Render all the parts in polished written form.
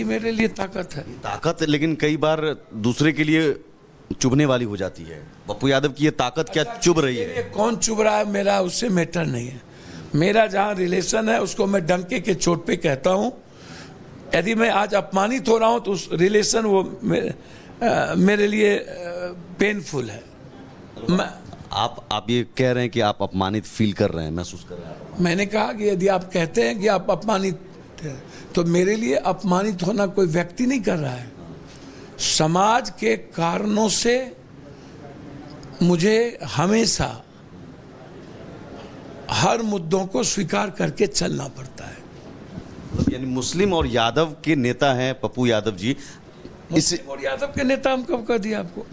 मेरे लिए ताकत है। ताकत, लेकिन कई बार दूसरे के लिए चुभने वाली हो जाती है। पप्पू यादव की ये ताकत क्या चुभ रही है? कौन चुभ रहा है मेरा उससे मैटर नहीं है। मेरा जहां रिलेशन है उसको मैं डंके के चोट पे कहता हूं। यदि मैं आज अपमानित हो रहा हूं तो उस रिलेशन वो मेरे लिए पेनफुल है। आप ये कह रहे हैं कि आप अपमानित फील कर रहे हैं, महसूस कर रहे हैं? मैंने कहा कि यदि आप कहते हैं कि आप अपमानित हैं तो मेरे लिए अपमानित होना कोई व्यक्ति नहीं कर रहा है। समाज के कारणों से मुझे हमेशा हर मुद्दों को स्वीकार करके चलना पड़ता है। यानी मुस्लिम और यादव के नेता हैं पप्पू यादव जी। मुस्लिम और यादव के नेता हम कब कर दिया आपको?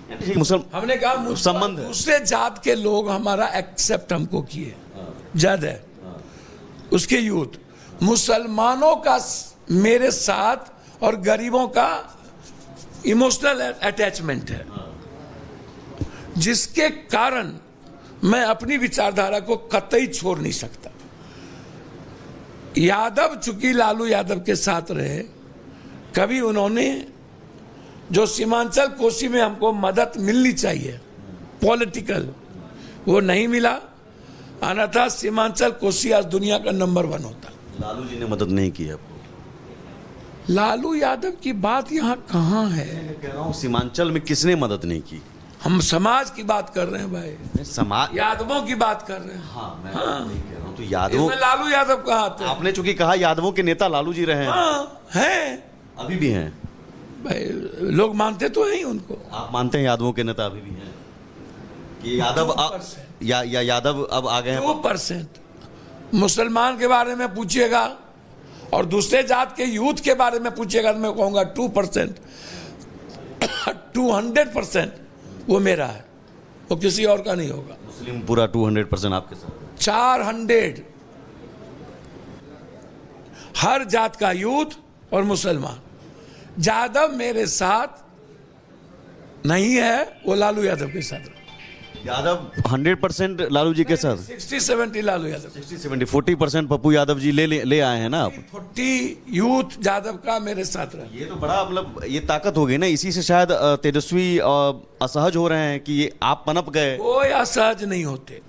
हमने कहा संबंध है। दूसरे जात के लोग हमारा एक्सेप्ट हमको किए ज्यादा है। उसके यूथ मुसलमानों का मेरे साथ और गरीबों का इमोशनल अटैचमेंट है, जिसके कारण मैं अपनी विचारधारा को कतई छोड़ नहीं सकता। यादव चूंकि लालू यादव के साथ रहे, कभी उन्होंने जो सीमांचल कोसी में हमको मदद मिलनी चाहिए पॉलिटिकल, वो नहीं मिला। अन्यथा सीमांचल कोसी आज दुनिया का नंबर 1 होता। लालू जी ने मदद नहीं की आपको? लालू यादव की बात यहाँ कहाँ है? मैं कह रहा हूँ सीमांचल में किसने मदद नहीं की? हम समाज की बात कर रहे हैं भाई, समाज यादवों की बात कर रहे हैं। हाँ, मैं नहीं कह रहा हूँ। तो यादवों, लालू यादव कहाँ आते हैं? आपने चूंकि कहा यादवों के नेता लालू जी रहे हैं। हाँ, हैं, अभी भी हैं भाई, लोग मानते तो हैं ही उनको। आप मानते हैं यादवों के नेता अभी भी हैं कि यादव यादव अब आ गए हैं? 2%। मुसलमान के बारे में पूछिएगा और दूसरे जात के यूथ के बारे में पूछिएगा तो मैं कहूंगा 2%। 200% वो मेरा है, वो किसी और का नहीं होगा। मुस्लिम पूरा 200% आपके साथ? 400 हर जात का यूथ और मुसलमान। यादव मेरे साथ नहीं है, वो लालू यादव के साथ। यादव 100% लालू जी के साथ? 60-70 लालू यादव। 60-70 40% पप्पू यादव जी ले आए हैं ना आप? 40 यूथ यादव का मेरे साथ रहा। ये तो बड़ा मतलब ये ताकत हो गई ना। इसी से शायद तेजस्वी असहज हो रहे हैं कि ये आप पनप गए। कोई असहज नहीं होते,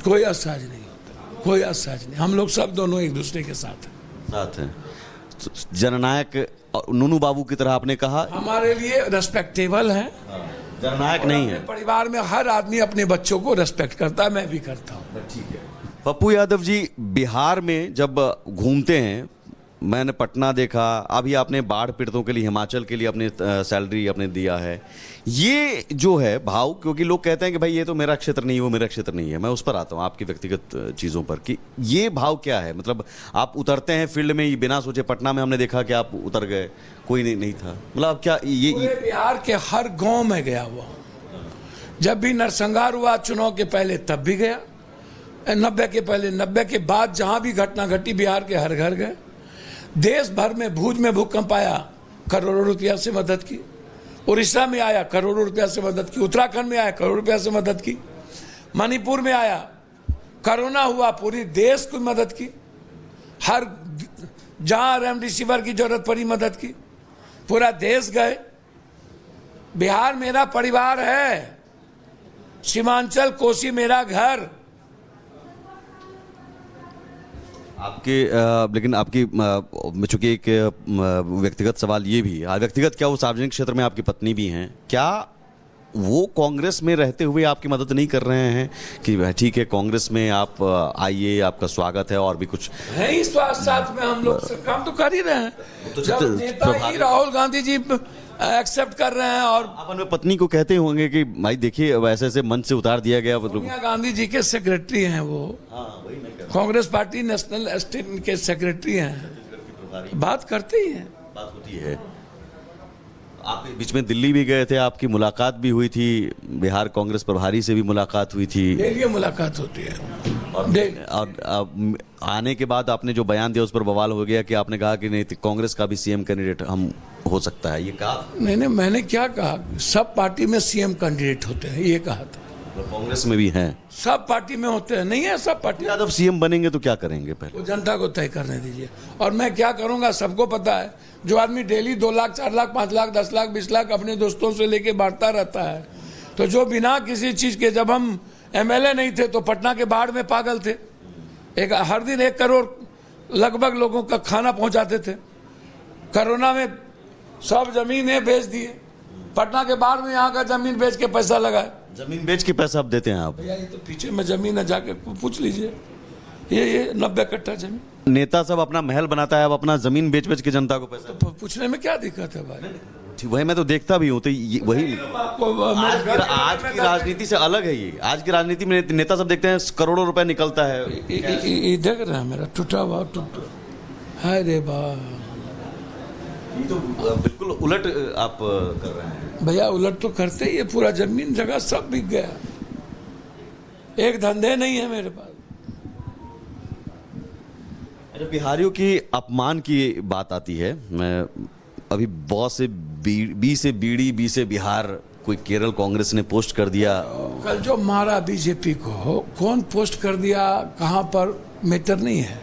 कोई असहज नहीं होता, कोई असहज नहीं। हम लोग सब दोनों एक दूसरे के साथ हैं। जननायक नूनू बाबू की तरह आपने कहा, हमारे लिए रेस्पेक्टेबल है। जननायक नहीं है। परिवार में हर आदमी अपने बच्चों को रेस्पेक्ट करता है, मैं भी करता हूँ। ठीक है। पप्पू यादव जी बिहार में जब घूमते हैं, मैंने पटना देखा, अभी आपने बाढ़ पीड़ितों के लिए हिमाचल के लिए अपने सैलरी अपने दिया है। ये जो है भाव, क्योंकि लोग कहते हैं कि भाई ये तो मेरा क्षेत्र नहीं है, वो मेरा क्षेत्र नहीं है। मैं उस पर आता हूँ आपकी व्यक्तिगत चीज़ों पर कि ये भाव क्या है। मतलब आप उतरते हैं फील्ड में बिना सोचे। पटना में हमने देखा कि आप उतर गए, कोई नहीं था। मतलब क्या ये बिहार के हर गांव में गया हुआ। जब भी नरसंहार हुआ चुनाव के पहले तब भी गया, 90 के पहले, 90 के बाद जहां भी घटना घटी बिहार के हर घर गए। देश भर में, भूज में भूकंप आया, करोड़ों रुपया से मदद की। उड़ीसा में आया, करोड़ों रुपया से मदद की। उत्तराखंड में आया, करोड़ों रुपया से मदद की। मणिपुर में आया, कोरोना हुआ, पूरी देश को मदद की। हर जहां रेमडेसिविर की जरूरत पड़ी मदद की, पूरा देश गए। बिहार मेरा परिवार है, सीमांचल कोसी मेरा घर। आपके लेकिन आपकी चूंकि एक व्यक्तिगत सवाल ये भी, व्यक्तिगत क्या वो सार्वजनिक क्षेत्र में आपकी पत्नी भी हैं, क्या वो कांग्रेस में रहते हुए आपकी मदद नहीं कर रहे हैं कि ठीक है कांग्रेस में आप आइए, आपका स्वागत है, और भी कुछ है? इस साथ में हम लोग काम तो कर ही रहे हैं। तो जब नेता ही राहुल गांधी जी एक्सेप्ट कर रहे हैं और आप अपने पत्नी को कहते होंगे कि भाई देखिए वैसे ऐसे मंच से उतार दिया गया। सोनिया गांधी जी के सेक्रेटरी हैं वो। कांग्रेस पार्टी नेशनल स्टेट के सेक्रेटरी हैं, बात करते ही हैं, बात होती है। आप बीच में दिल्ली भी गए थे, आपकी मुलाकात भी हुई थी, बिहार कांग्रेस प्रभारी से भी मुलाकात हुई थी। डेली मुलाकात होती है। और आने के बाद आपने जो बयान दिया उस पर बवाल हो गया कि आपने कहा कि नहीं कांग्रेस का भी सीएम कैंडिडेट हम हो सकता है, ये कहा? नहीं, मैंने क्या कहा? सब पार्टी में सीएम कैंडिडेट होते हैं, ये कहा था। तो कांग्रेस में भी हैं। सब पार्टी में होते हैं, नहीं है सब पार्टी। यादव सीएम बनेंगे तो क्या करेंगे पहले? वो जनता को तय करने दीजिए। और मैं क्या करूंगा सबको पता है। जो आदमी डेली 2 लाख 4 लाख 5 लाख 10 लाख 20 लाख अपने दोस्तों से लेके बांटता रहता है, तो जो बिना किसी चीज के, जब हम एमएलए नहीं थे तो पटना के बाढ़ में पागल थे, हर दिन 1 करोड़ लगभग लोगों का खाना पहुंचाते थे। कोरोना में सब जमीनें बेच दिए, पटना के बाढ़ में यहाँ का जमीन बेच के पैसा लगाए। जमीन बेच के पैसा आप देते हैं आप? भैया ये तो पीछे में जमीन है, जाके पूछ लीजिए। ये 90 कट्ठा जमीन। नेता सब अपना महल बनाता है, अब अपना जमीन बेच बेच के जनता को पैसा। तो पूछने में क्या दिक्कत है भाई? वही मैं तो देखता भी हूँ, तो वही आपको आज की राजनीति से अलग है ये। आज की राजनीति में नेता सब देखते हैं करोड़ों रुपए निकलता है। ये देख रहे हैं मेरा टूटा हुआ टूटा है रे बा। ये तो बिल्कुल उलट आप कर रहे हैं भैया। उलट तो करते ही है, पूरा जमीन जगह सब बिक गया, एक धंधे नहीं है मेरे पास। अरे बिहारियों की अपमान की बात आती है, मैं अभी बहुत से बी से बीड़ी बी से बिहार, कोई केरल कांग्रेस ने पोस्ट कर दिया। कल जो मारा बीजेपी को, कौन पोस्ट कर दिया कहां पर मैटर नहीं है।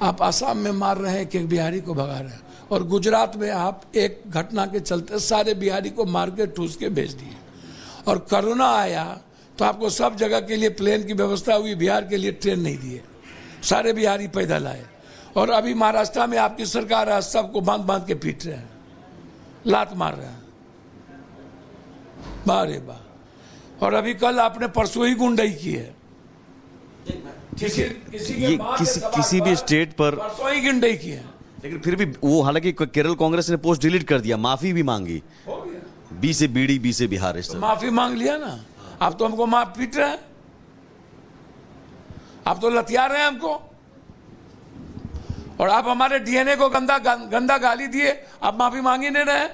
आप आसाम में मार रहे हैं कि एक बिहारी को भगा रहे हैं, और गुजरात में आप एक घटना के चलते सारे बिहारी को मार के ठूस के भेज दिए। और कोरोना आया तो आपको सब जगह के लिए प्लेन की व्यवस्था हुई, बिहार के लिए ट्रेन नहीं दिए, सारे बिहारी पैदल आए। और अभी महाराष्ट्र में आपकी सरकार है, सबको बांध बांध के पीट रहे हैं, लात मार रहे हैं, बारे बाह। और अभी कल आपने परसों ही गुंडई की है, किसी भी स्टेट पर परसों ही गुंडई की है। लेकिन फिर भी वो, हालांकि केरल कांग्रेस ने पोस्ट डिलीट कर दिया, माफी भी मांगी, हो गया। बी से बीड़ी बी से बिहार, इस तरह माफी मांग लिया ना। आप तो हमको माफ पीट रहे हैं, आप तो लतिया रहे हैं हमको। और आप हमारे डीएनए को गंदा गाली दिए, आप माफी मांग ही नहीं रहे।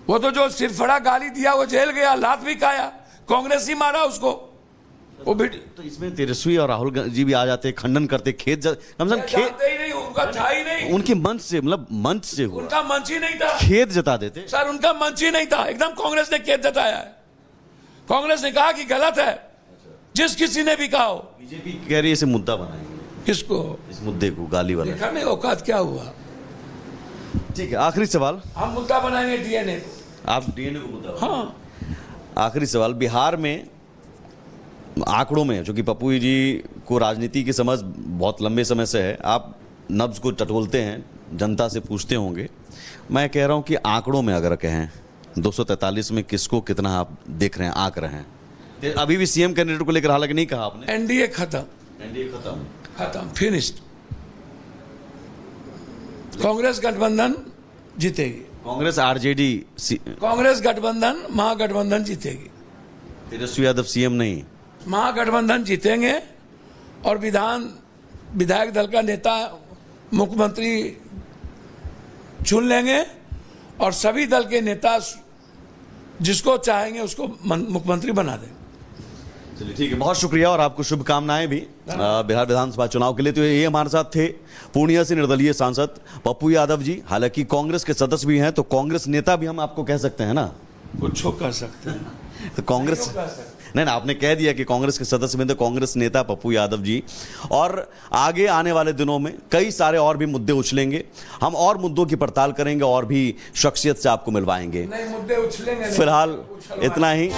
वो तो जो सिरफड़ा गाली दिया वो जेल गया, लात भी खाया, कांग्रेस ही मारा उसको। वो भी तो इसमें तेजस्वी और राहुल जी भी आ जाते, खंडन करते, खेत कम से कम खेत ही नहीं, उनका था ही नहीं, उनके मंच से, मतलब मंच से हुआ, उनका मंच ही नहीं था, खेत जता देते। सर उनका मंच ही नहीं था, एकदम कांग्रेस ने खेत जताया है। कांग्रेस ने कहा कि गलत है, जिस किसी ने भी कहा हो। बीजेपी कह रही है इसे मुद्दा बनाएंगे, किसको? इस मुद्दे को, गाली वाला। देखा नहीं औकात क्या हुआ। ठीक है, आखिरी सवाल। हम मुद्दा बनाएंगे डीएनए को, आप डीएनए को मुद्दा। हाँ। आखिरी सवाल, बिहार में आंकड़ों में, जो कि पप्पू जी को राजनीति की समझ बहुत लंबे समय से है, आप नब्ज को टटोलते हैं, जनता से पूछते होंगे। मैं कह रहा हूं कि आंकड़ों में अगर कहें 243 में किसको कितना आप देख रहे हैं, आंक रहे हैं? अभी भी सीएम कैंडिडेट को लेकर हालांकि नहीं कहा आपने। एनडीए खत्म, एनडीए खत्म, फिनिश्ड। कांग्रेस गठबंधन जीतेगी, कांग्रेस आरजेडी, कांग्रेस गठबंधन महागठबंधन जीतेगी। तेजस्वी यादव सीएम नहीं, महागठबंधन जीतेंगे। और विधायक दल का नेता मुख्यमंत्री चुन लेंगे, और सभी दल के नेता जिसको चाहेंगे उसको मुख्यमंत्री बना देंगे। चलिए ठीक है, बहुत शुक्रिया और आपको शुभकामनाएं भी बिहार विधानसभा चुनाव के लिए। तो ये हमारे साथ थे पूर्णिया से निर्दलीय सांसद पप्पू यादव जी। हालांकि कांग्रेस के सदस्य भी हैं, तो कांग्रेस नेता भी हम आपको कह सकते हैं ना? कुछ कर सकते हैं तो कांग्रेस नहीं ना, आपने कह दिया कि कांग्रेस के सदस्य में तो कांग्रेस नेता पप्पू यादव जी। और आगे आने वाले दिनों में कई सारे और भी मुद्दे उछलेंगे, हम और मुद्दों की पड़ताल करेंगे और भी शख्सियत से आपको मिलवाएंगे। नहीं, मुद्दे उछलेंगे। फिलहाल इतना ही।